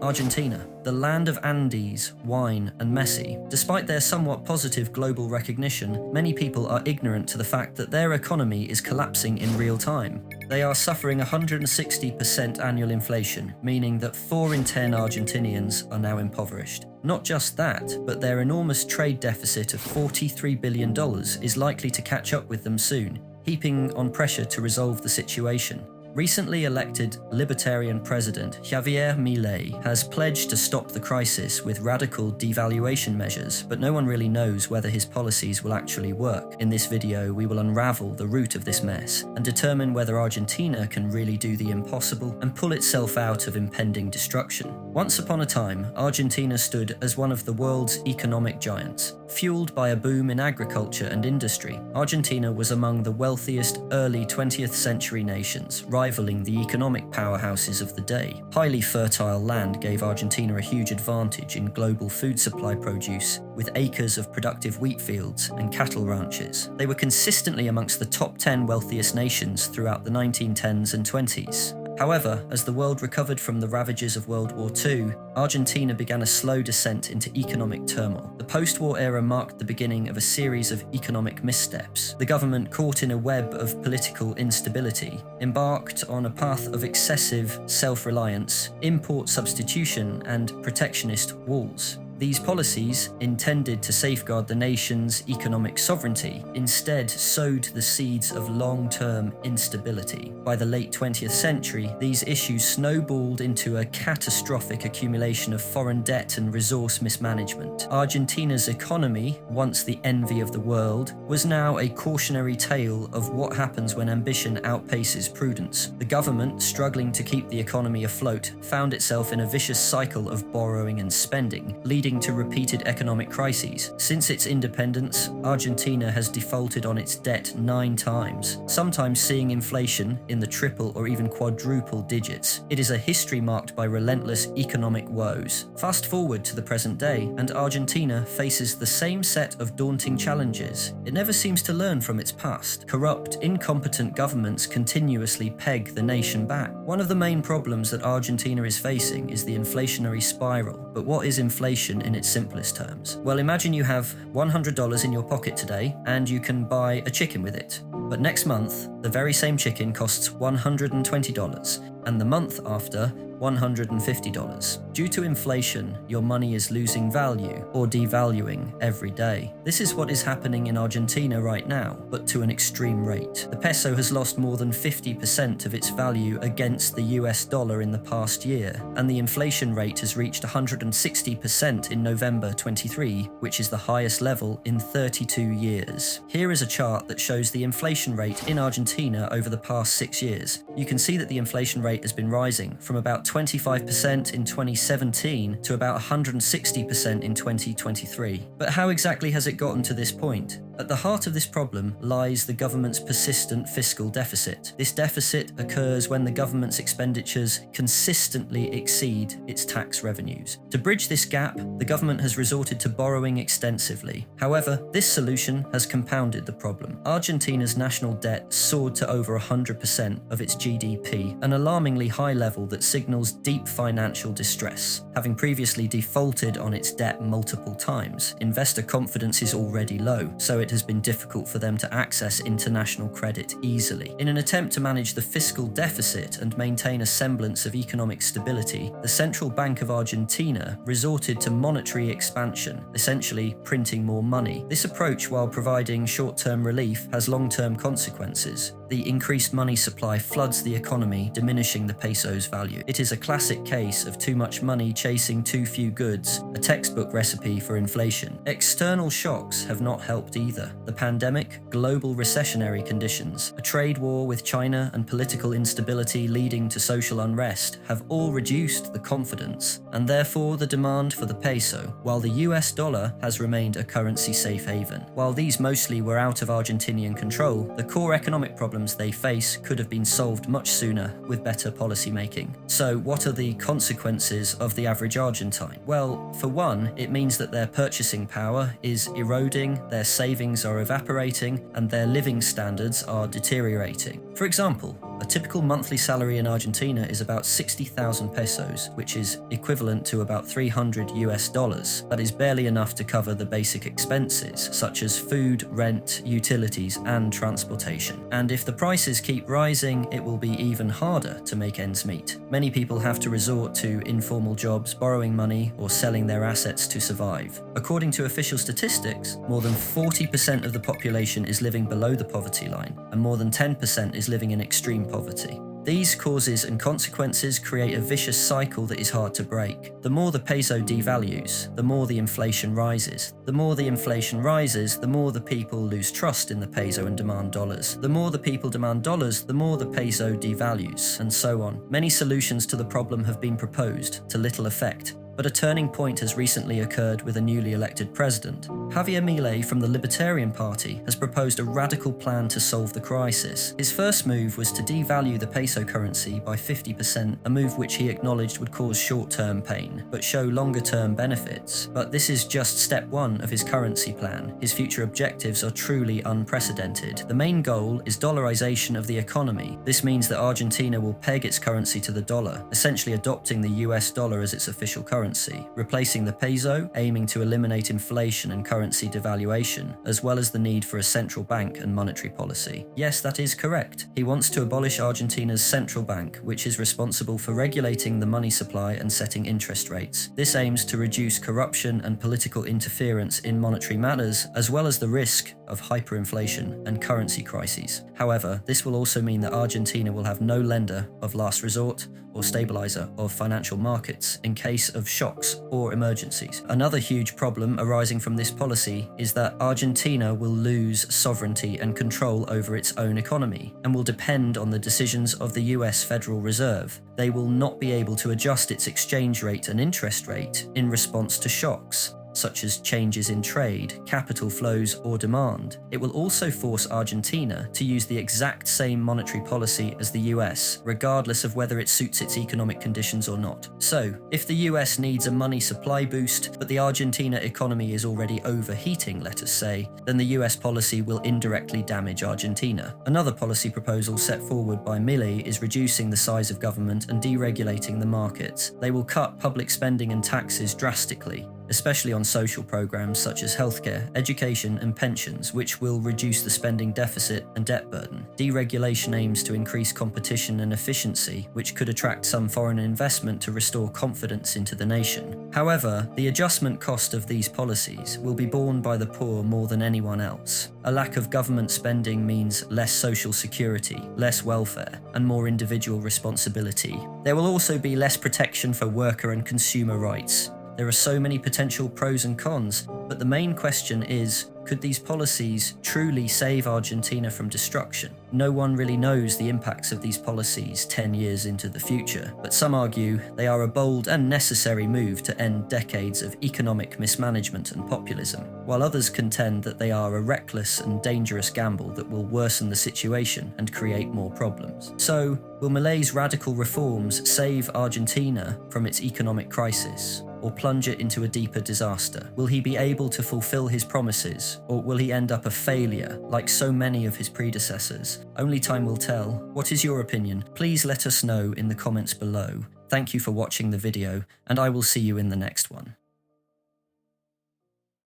Argentina, the land of Andes, wine, and Messi. Despite their somewhat positive global recognition, many people are ignorant to the fact that their economy is collapsing in real time. They are suffering 160% annual inflation, meaning that 4 in 10 Argentinians are now impoverished. Not just that, but their enormous trade deficit of $43 billion is likely to catch up with them soon, heaping on pressure to resolve the situation. Recently elected Libertarian President Javier Milei has pledged to stop the crisis with radical devaluation measures, but no one really knows whether his policies will actually work. In this video, we will unravel the root of this mess and determine whether Argentina can really do the impossible and pull itself out of impending destruction. Once upon a time, Argentina stood as one of the world's economic giants. Fueled by a boom in agriculture and industry, Argentina was among the wealthiest early 20th century nations, rivaling the economic powerhouses of the day. Highly fertile land gave Argentina a huge advantage in global food supply produce, with acres of productive wheat fields and cattle ranches. They were consistently amongst the top 10 wealthiest nations throughout the 1910s and 20s. However, as the world recovered from the ravages of World War II, Argentina began a slow descent into economic turmoil. The post-war era marked the beginning of a series of economic missteps. The government, caught in a web of political instability, embarked on a path of excessive self-reliance, import substitution, and protectionist walls. These policies, intended to safeguard the nation's economic sovereignty, instead sowed the seeds of long-term instability. By the late 20th century, these issues snowballed into a catastrophic accumulation of foreign debt and resource mismanagement. Argentina's economy, once the envy of the world, was now a cautionary tale of what happens when ambition outpaces prudence. The government, struggling to keep the economy afloat, found itself in a vicious cycle of borrowing and spending, leading to repeated economic crises. Since its independence, Argentina has defaulted on its debt 9 times, sometimes seeing inflation in the triple or even quadruple digits. It is a history marked by relentless economic woes. Fast forward to the present day, and Argentina faces the same set of daunting challenges. It never seems to learn from its past. Corrupt, incompetent governments continuously peg the nation back. One of the main problems that Argentina is facing is the inflationary spiral. But what is inflation in its simplest terms? Well, imagine you have $100 in your pocket today and you can buy a chicken with it. But next month, the very same chicken costs $120, and the month after, $150. Due to inflation, your money is losing value or devaluing every day. This is what is happening in Argentina right now, but to an extreme rate. The peso has lost more than 50% of its value against the US dollar in the past year, and the inflation rate has reached 160% in November 23, which is the highest level in 32 years. Here is a chart that shows the inflation rate in Argentina over the past 6 years. You can see that the inflation rate has been rising from about 25% in 2017 to about 160% in 2023. But how exactly has it gotten to this point? At the heart of this problem lies the government's persistent fiscal deficit. This deficit occurs when the government's expenditures consistently exceed its tax revenues. To bridge this gap, the government has resorted to borrowing extensively. However, this solution has compounded the problem. Argentina's national debt soared to over 100% of its GDP, an alarmingly high level that signals deep financial distress. Having previously defaulted on its debt multiple times, investor confidence is already low, so it has been difficult for them to access international credit easily. In an attempt to manage the fiscal deficit and maintain a semblance of economic stability, the Central Bank of Argentina resorted to monetary expansion, essentially printing more money. This approach, while providing short-term relief, has long-term consequences. The increased money supply floods the economy, diminishing the peso's value. It is a classic case of too much money chasing too few goods, a textbook recipe for inflation. External shocks have not helped either. The pandemic, global recessionary conditions, a trade war with China, and political instability leading to social unrest have all reduced the confidence, and therefore the demand for the peso, while the US dollar has remained a currency safe haven. While these mostly were out of Argentinian control, the core economic problems they face could have been solved much sooner with better policy making. So what are the consequences of the average Argentine? Well, for one, it means that their purchasing power is eroding, their savings are evaporating, and their living standards are deteriorating. For example, A typical monthly salary in Argentina is about 60,000 pesos, which is equivalent to about $300. That is barely enough to cover the basic expenses, such as food, rent, utilities, and transportation. And if the prices keep rising, it will be even harder to make ends meet. Many people have to resort to informal jobs, borrowing money, or selling their assets to survive. According to official statistics, more than 40% of the population is living below the poverty line, and more than 10% is living in extreme poverty. These causes and consequences create a vicious cycle that is hard to break. The more the peso devalues, the more the inflation rises. The more the inflation rises, the more the people lose trust in the peso and demand dollars. The more the people demand dollars, the more the peso devalues, and so on. Many solutions to the problem have been proposed, to little effect. But a turning point has recently occurred with a newly elected president. Javier Milei from the Libertarian Party has proposed a radical plan to solve the crisis. His first move was to devalue the peso currency by 50%, a move which he acknowledged would cause short-term pain, but show longer-term benefits. But this is just step one of his currency plan. His future objectives are truly unprecedented. The main goal is dollarization of the economy. This means that Argentina will peg its currency to the dollar, essentially adopting the US dollar as its official currency, replacing the peso, aiming to eliminate inflation and currency devaluation, as well as the need for a central bank and monetary policy. Yes, that is correct. He wants to abolish Argentina's central bank, which is responsible for regulating the money supply and setting interest rates. This aims to reduce corruption and political interference in monetary matters, as well as the risk of hyperinflation and currency crises. However, this will also mean that Argentina will have no lender of last resort or stabilizer of financial markets in case of shocks or emergencies. Another huge problem arising from this policy is that Argentina will lose sovereignty and control over its own economy and will depend on the decisions of the US Federal Reserve. They will not be able to adjust its exchange rate and interest rate in response to shocks, such as changes in trade, capital flows, or demand. It will also force Argentina to use the exact same monetary policy as the US, regardless of whether it suits its economic conditions or not. So, if the US needs a money supply boost, but the Argentina economy is already overheating, let us say, then the US policy will indirectly damage Argentina. Another policy proposal set forward by Milei is reducing the size of government and deregulating the markets. They will cut public spending and taxes drastically, especially on social programs such as healthcare, education, and pensions, which will reduce the spending deficit and debt burden. Deregulation aims to increase competition and efficiency, which could attract some foreign investment to restore confidence into the nation. However, the adjustment cost of these policies will be borne by the poor more than anyone else. A lack of government spending means less social security, less welfare, and more individual responsibility. There will also be less protection for worker and consumer rights. There are so many potential pros and cons, but the main question is, could these policies truly save Argentina from destruction? No one really knows the impacts of these policies 10 years into the future, but some argue they are a bold and necessary move to end decades of economic mismanagement and populism, while others contend that they are a reckless and dangerous gamble that will worsen the situation and create more problems. So, will Milei's radical reforms save Argentina from its economic crisis, or plunge it into a deeper disaster? Will he be able to fulfill his promises, or will he end up a failure like so many of his predecessors? Only time will tell. What is your opinion? Please let us know in the comments below. Thank you for watching the video, and I will see you in the next one.